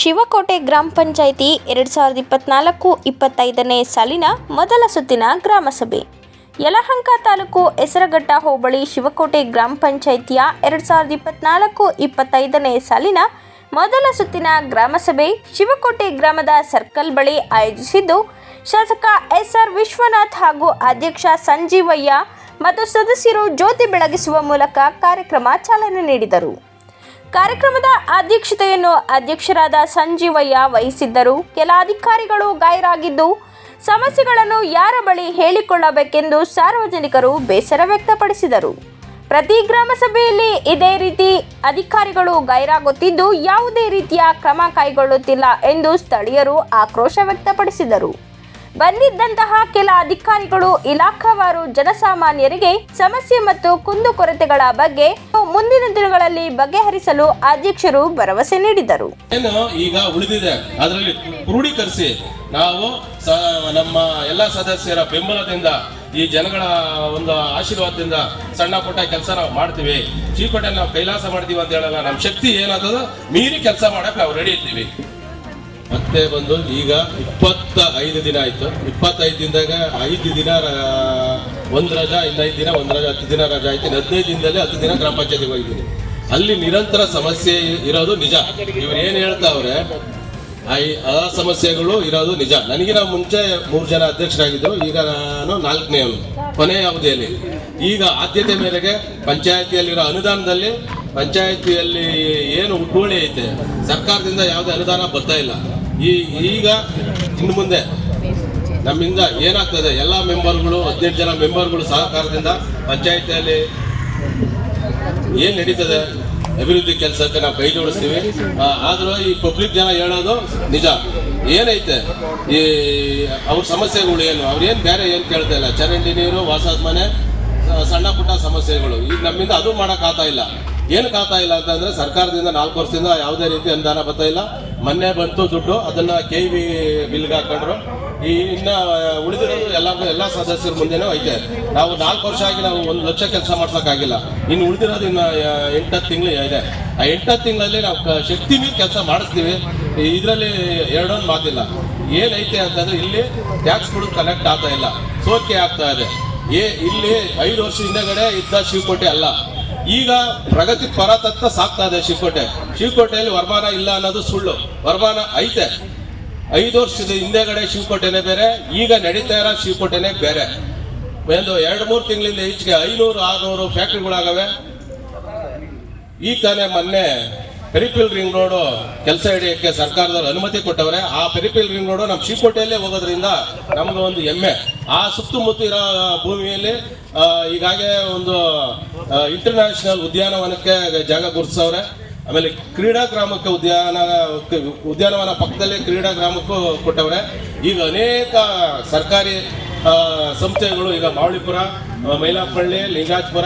ಶಿವಕೋಟೆ ಗ್ರಾಮ ಪಂಚಾಯಿತಿ 2024-25ನೇ ಸಾಲಿನ ಮೊದಲ ಸುತ್ತಿನ ಗ್ರಾಮಸಭೆ. ಯಲಹಂಕ ತಾಲೂಕು ಹೆಸರಘಟ್ಟ ಹೋಬಳಿ ಶಿವಕೋಟೆ ಗ್ರಾಮ ಪಂಚಾಯಿತಿಯ 2024-25ನೇ ಸಾಲಿನ ಮೊದಲ ಸುತ್ತಿನ ಗ್ರಾಮಸಭೆ ಶಿವಕೋಟೆ ಗ್ರಾಮದ ಸರ್ಕಲ್ ಬಳಿ ಆಯೋಜಿಸಿದ್ದು, ಶಾಸಕ ಎಸ್.ಆರ್. ವಿಶ್ವನಾಥ್ ಹಾಗೂ ಅಧ್ಯಕ್ಷ ಸಂಜೀವಯ್ಯ ಮತ್ತು ಸದಸ್ಯರು ಜ್ಯೋತಿ ಬೆಳಗಿಸುವ ಮೂಲಕ ಕಾರ್ಯಕ್ರಮ ಚಾಲನೆ ನೀಡಿದರು. ಕಾರ್ಯಕ್ರಮದ ಅಧ್ಯಕ್ಷತೆಯನ್ನು ಅಧ್ಯಕ್ಷರಾದ ಸಂಜೀವಯ್ಯ ವಹಿಸಿದ್ದರು. ಕೆಲ ಅಧಿಕಾರಿಗಳು ಗೈರಾಗಿದ್ದು, ಸಮಸ್ಯೆಗಳನ್ನು ಯಾರ ಬಳಿ ಹೇಳಿಕೊಳ್ಳಬೇಕೆಂದು ಸಾರ್ವಜನಿಕರು ಬೇಸರ ವ್ಯಕ್ತಪಡಿಸಿದರು. ಪ್ರತಿ ಗ್ರಾಮ ಸಭೆಯಲ್ಲಿ ಇದೇ ರೀತಿ ಅಧಿಕಾರಿಗಳು ಗೈರಾಗುತ್ತಿದ್ದು, ಯಾವುದೇ ರೀತಿಯ ಕ್ರಮ ಕೈಗೊಳ್ಳುತ್ತಿಲ್ಲ ಎಂದು ಸ್ಥಳೀಯರು ಆಕ್ರೋಶ ವ್ಯಕ್ತಪಡಿಸಿದರು. ಬಂದಿದ್ದಂತಹ ಕೆಲ ಅಧಿಕಾರಿಗಳು ಇಲಾಖಾವಾರು ಜನಸಾಮಾನ್ಯರಿಗೆ ಸಮಸ್ಯೆ ಮತ್ತು ಕುಂದುಕೊರತೆಗಳ ಬಗ್ಗೆ ಮುಂದಿನ ದಿನಗಳಲ್ಲಿ ಬಗೆಹರಿಸಲು ಅಧ್ಯಕ್ಷರು ಭರವಸೆ ನೀಡಿದರು. ಈಗ ಉಳಿದಿದೆ ಅದರಲ್ಲಿ ಕ್ರೋಢೀಕರಿಸಿ ನಾವು ನಮ್ಮ ಎಲ್ಲ ಸದಸ್ಯರ ಬೆಂಬಲದಿಂದ ಈ ಜನಗಳ ಒಂದು ಆಶೀರ್ವಾದದಿಂದ ಸಣ್ಣ ಪುಟ್ಟ ಕೆಲಸ ನಾವು ಮಾಡ್ತೀವಿ. ಚೀಕೋಟೆ ನಾವು ಕೈಲಾಸ ಮಾಡ್ತೀವಿ ಅಂತ ಹೇಳಲ್ಲ, ನಮ್ಮ ಶಕ್ತಿ ಏನಾಗ್ತದ ಮೀರಿ ಕೆಲಸ ಮಾಡಕ್ ನಾವು ರೆಡಿ ಇರ್ತೀವಿ. ಮತ್ತೆ ಬಂದು ಈಗ 25 ದಿನ ಆಯ್ತು. 25 ದಿನದಾಗ 5 ದಿನ ಒಂದು ರಜಾ, ಇನ್ನು 5 ದಿನ ಒಂದು ರಜಾ, 10 ದಿನ ರಜಾ ಆಯ್ತು. 15 ದಿನದಲ್ಲಿ 10 ದಿನ ಗ್ರಾಮ ಪಂಚಾಯತಿಗೆ ಹೋಗಿದ್ದೀನಿ. ಅಲ್ಲಿ ನಿರಂತರ ಸಮಸ್ಯೆ ಇರೋದು ನಿಜ. ಇವ್ರು ಏನ್ ಹೇಳ್ತಾವ್ರೆ ಆ ಸಮಸ್ಯೆಗಳು ಇರೋದು ನಿಜ. ನನಗಿನ ಮುಂಚೆ 3 ಜನ ಅಧ್ಯಕ್ಷರಾಗಿದ್ದರು, ಈಗ ನಾನು 4ನೇವನು ಕೊನೆಯ ಅವಧಿಯಲ್ಲಿ. ಈಗ ಆದ್ಯತೆ ಮೇರೆಗೆ ಪಂಚಾಯತಿಯಲ್ಲಿರೋ ಅನುದಾನದಲ್ಲಿ ಪಂಚಾಯತಿಯಲ್ಲಿ ಏನು ಉಡ್ಗೋಳಿ ಐತೆ, ಸರ್ಕಾರದಿಂದ ಯಾವುದೇ ಅನುದಾನ ಬರ್ತಾ ಇಲ್ಲ. ಈಗ ಇನ್ನು ಮುಂದೆ ನಮ್ಮಿಂದ ಏನಾಗ್ತದೆ, ಎಲ್ಲ ಮೆಂಬರ್ಗಳು 18 ಜನ ಮೆಂಬರ್ಗಳು ಸಹಕಾರದಿಂದ ಪಂಚಾಯತಿಯಲ್ಲಿ ಏನ್ ನಡೀತದೆ ಅಭಿವೃದ್ಧಿ ಕೆಲಸಕ್ಕೆ ನಾವು ಕೈ ಜೋಡಿಸ್ತೀವಿ. ಆದ್ರೂ ಈ ಪಬ್ಲಿಕ್ ಜನ ಹೇಳೋದು ನಿಜ. ಏನೈತೆ ಈ ಅವ್ರ ಸಮಸ್ಯೆಗಳು ಏನು, ಅವ್ರೇನು ಬೇರೆ ಏನು ಕೇಳ್ತಾ ಇಲ್ಲ. ಚರಂಡಿ ನೀರು, ವಾಸದ ಮನೆ, ಸಣ್ಣ ಪುಟ್ಟ ಸಮಸ್ಯೆಗಳು ಈಗ ನಮ್ಮಿಂದ ಅದು ಮಾಡಕ್ ಆಗ್ತಾ ಇಲ್ಲ. ಏನು ಆಗ್ತಾ ಇಲ್ಲ ಅಂತಂದ್ರೆ ಸರ್ಕಾರದಿಂದ 4 ವರ್ಷದಿಂದ ಯಾವುದೇ ರೀತಿ ಅನುದಾನ ಬರ್ತಾ ಇಲ್ಲ. ಮೊನ್ನೆ ಬಂತು ದುಡ್ಡು, ಅದನ್ನ KV ಬಿಲ್ಗೆ ಹಾಕೊಂಡ್ರು. ಇನ್ನ ಉಳಿದಿರೋದು ಎಲ್ಲ ಸದಸ್ಯರ ಮುಂದೆನೂ ಐತೆ. ನಾವು 4 ವರ್ಷ ಆಗಿ ನಾವು 1 ಲಕ್ಷ ಕೆಲಸ ಮಾಡ್ಸೋಕ್ಕಾಗಿಲ್ಲ. ಇನ್ನು ಉಳಿದಿರೋದು ಇನ್ನು 8-10 ತಿಂಗಳು ಇದೆ. ಆ 8-10 ತಿಂಗಳಲ್ಲಿ ನಾವು ಶಕ್ತಿ ಮೀರಿ ಕೆಲಸ ಮಾಡಿಸ್ತೀವಿ. ಇದರಲ್ಲಿ ಎರಡೊಂದು ಮಾತಿಲ್ಲ. ಏನೈತೆ ಅಂತಂದ್ರೆ ಇಲ್ಲಿ ಟ್ಯಾಕ್ಸ್ಗಳು ಕಲೆಕ್ಟ್ ಆಗ್ತಾ ಇಲ್ಲ, ಸೋರಿಕೆ ಆಗ್ತಾ ಇದೆ. ಇಲ್ಲಿ 5 ವರ್ಷ ಹಿಂದಗಡೆ ಇದ್ದ ಶಿವಕೋಟೆ ಅಲ್ಲ, ಈಗ ಪ್ರಗತಿ ಪರತತ್ವ ಸಾಕ್ತಾ ಇದೆ ಶಿವಕೋಟೆಯಲ್ಲಿ ವರಮಾನ ಇಲ್ಲ ಅನ್ನೋದು ಸುಳ್ಳು. ವರಮಾನ ಐತೆ. 5 ವರ್ಷದ ಹಿಂದೆಗಡೆ ಶಿವಕೋಟೆನೇ ಬೇರೆ, ಈಗ ನಡೀತಾ ಇರೋ ಶಿವಕೋಟೆನೇ ಬೇರೆ. ಒಂದು 2-3 ತಿಂಗಳಿಂದ ಈಚೆಗೆ 500-600 ಫ್ಯಾಕ್ಟ್ರಿಗಳಾಗವೆ. ಈಗ ತಾನೇ ಮೊನ್ನೆ ಪೆರಿಫಿಲ್ ರಿಂಗ್ ರೋಡು ಕೆಲಸ ಹಿಡಿಯೋಕ್ಕೆ ಸರ್ಕಾರದವ್ರು ಅನುಮತಿ ಕೊಟ್ಟವ್ರೆ. ಆ ಪೆರಿಫಿಲ್ ರಿಂಗ್ ರೋಡು ನಮ್ಮ ಶಿವಕೋಟೆಯಲ್ಲೇ ಹೋಗೋದ್ರಿಂದ ನಮ್ಗೆ ಒಂದು ಹೆಮ್ಮೆ. ಆ ಸುತ್ತಮುತ್ತ ಇರೋ ಭೂಮಿಯಲ್ಲಿ ಈಗಾಗಲೇ ಒಂದು ಇಂಟರ್ನ್ಯಾಷನಲ್ ಉದ್ಯಾನವನಕ್ಕೆ ಜಾಗ ಗುರುತಿಸವ್ರೆ. ಆಮೇಲೆ ಕ್ರೀಡಾ ಗ್ರಾಮಕ್ಕೆ ಉದ್ಯಾನವನ ಪಕ್ಕದಲ್ಲಿ ಕ್ರೀಡಾ ಗ್ರಾಮಕ್ಕೂ ಕೊಟ್ಟವ್ರೆ. ಈಗ ಅನೇಕ ಸರ್ಕಾರಿ ಸಂಸ್ಥೆಗಳು ಈಗ ಮಾವಳಿಪುರ, ಮೈಲಾಪಳ್ಳಿ, ಲಿಂಗಾಜಪುರ,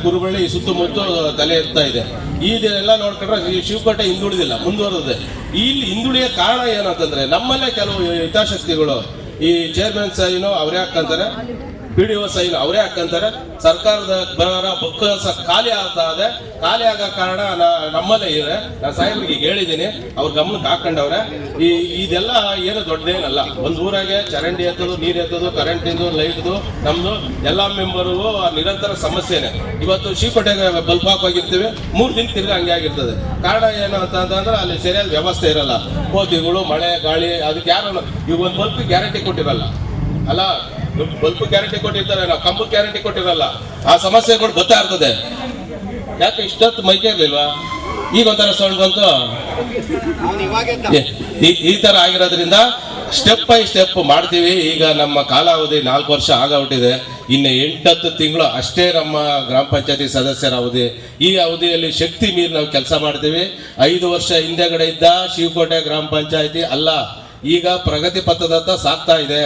ಕುರುಬಳ್ಳಿ ಈ ಸುತ್ತಮುತ್ತ ತಲೆ ಎತ್ತಾ ಇದೆ. ಇದೆಲ್ಲ ನೋಡ್ಕೊಂಡ್ರೆ ಈ ಶಿವಕೋಟೆ ಹಿಂದುಳಿದಿಲ್ಲ, ಮುಂದುವರೆದಿದೆ. ಇಲ್ಲಿ ಹಿಂದುಳಿಯ ಕಾರಣ ಏನಂತಂದ್ರೆ ನಮ್ಮಲ್ಲೇ ಕೆಲವು ಹಿತಾಸಕ್ತಿಗಳು ಈ ಚೇರ್ಮನ್ ಸೈನು ಅವರೇ ಹಾಕಂತಾರೆ, PDO ಸೈನು ಅವರೇ ಹಾಕಂತಾರೆ. ಸರ್ಕಾರದ ಬರ ಬುಕ್ ಖಾಲಿ ಆಗ್ತಾ ಇದೆ. ಖಾಲಿ ಆಗೋ ಕಾರಣ ನಮ್ಮಲ್ಲೇ ಇದೆ. ನಾನು ಸಾಹೇಬ್ರಿಗೆ ಹೇಳಿದ್ದೀನಿ, ಅವ್ರ ಗಮನಕ್ಕೆ ಹಾಕೊಂಡವ್ರೆ. ಇದೆಲ್ಲ ಏನು ದೊಡ್ಡದೇನಲ್ಲ. ಒಂದು ಊರಾಗೆ ಚರಂಡಿ ಎತ್ತೋದು, ನೀರು ಎತ್ತೋದು, ಕರೆಂಟಿಂದು, ಲೈಟ್ದು ನಮ್ದು ಎಲ್ಲ ಮೆಂಬರ್ಗೂ ನಿರಂತರ ಸಮಸ್ಯೆನೆ. ಇವತ್ತು ಶಿವಕೋಟೆಗೆ ಬಲ್ಪ್ ಹಾಕೋಗಿರ್ತೀವಿ, 3 ದಿನ ತಿರ್ಗಿ ಹಂಗೆ ಆಗಿರ್ತದೆ. ಕಾರಣ ಏನು ಅಂತಂದ್ರೆ ಅಲ್ಲಿ ಸರಿಯಾದ ವ್ಯವಸ್ಥೆ ಇರಲ್ಲ. ಕೋತಿಗಳು, ಮಳೆ, ಗಾಳಿ, ಅದಕ್ಕೆ ಯಾರು ಈಗ ಒಂದು ಬಲ್ಪ್ ಗ್ಯಾರಂಟಿ ಕೊಟ್ಟಿರಲ್ಲ ಅಲ್ಲ. ಬಲ್ಪ್ ಗ್ಯಾರಂಟಿ ಕೊಟ್ಟಿರ್ತಾರೆ, ನಾವು ಕಂಬ ಗ್ಯಾರಂಟಿ ಕೊಟ್ಟಿರಲ್ಲ. ಆ ಸಮಸ್ಯೆಗಳು ಗೊತ್ತಾ ಇರ್ತದೆ. ಯಾಕೆ ಇಷ್ಟೊತ್ತು ಮೈಕೆ ಇರ್ಲಿಲ್ವಾ? ಈಗ ಒಂಥರ ಸೌಂಡ್ ಬಂತು. ಈ ತರ ಆಗಿರೋದ್ರಿಂದ ಸ್ಟೆಪ್ ಬೈ ಸ್ಟೆಪ್ ಮಾಡ್ತೀವಿ. ಈಗ ನಮ್ಮ ಕಾಲಾವಧಿ 4 ವರ್ಷ ಆಗಬಿಟ್ಟಿದೆ. ಇನ್ನು 8-10 ತಿಂಗಳು ಅಷ್ಟೇ ನಮ್ಮ ಗ್ರಾಮ ಪಂಚಾಯತಿ ಸದಸ್ಯರ ಅವಧಿ. ಈ ಅವಧಿಯಲ್ಲಿ ಶಕ್ತಿ ಮೀರಿ ನಾವು ಕೆಲಸ ಮಾಡ್ತೀವಿ. 5 ವರ್ಷ ಹಿಂದೆಗಡೆ ಇದ್ದ ಶಿವಕೋಟೆ ಗ್ರಾಮ ಪಂಚಾಯತಿ ಅಲ್ಲ, ಈಗ ಪ್ರಗತಿ ಪಥದತ್ತ ಸಾಗ್ತಾ ಇದೆ.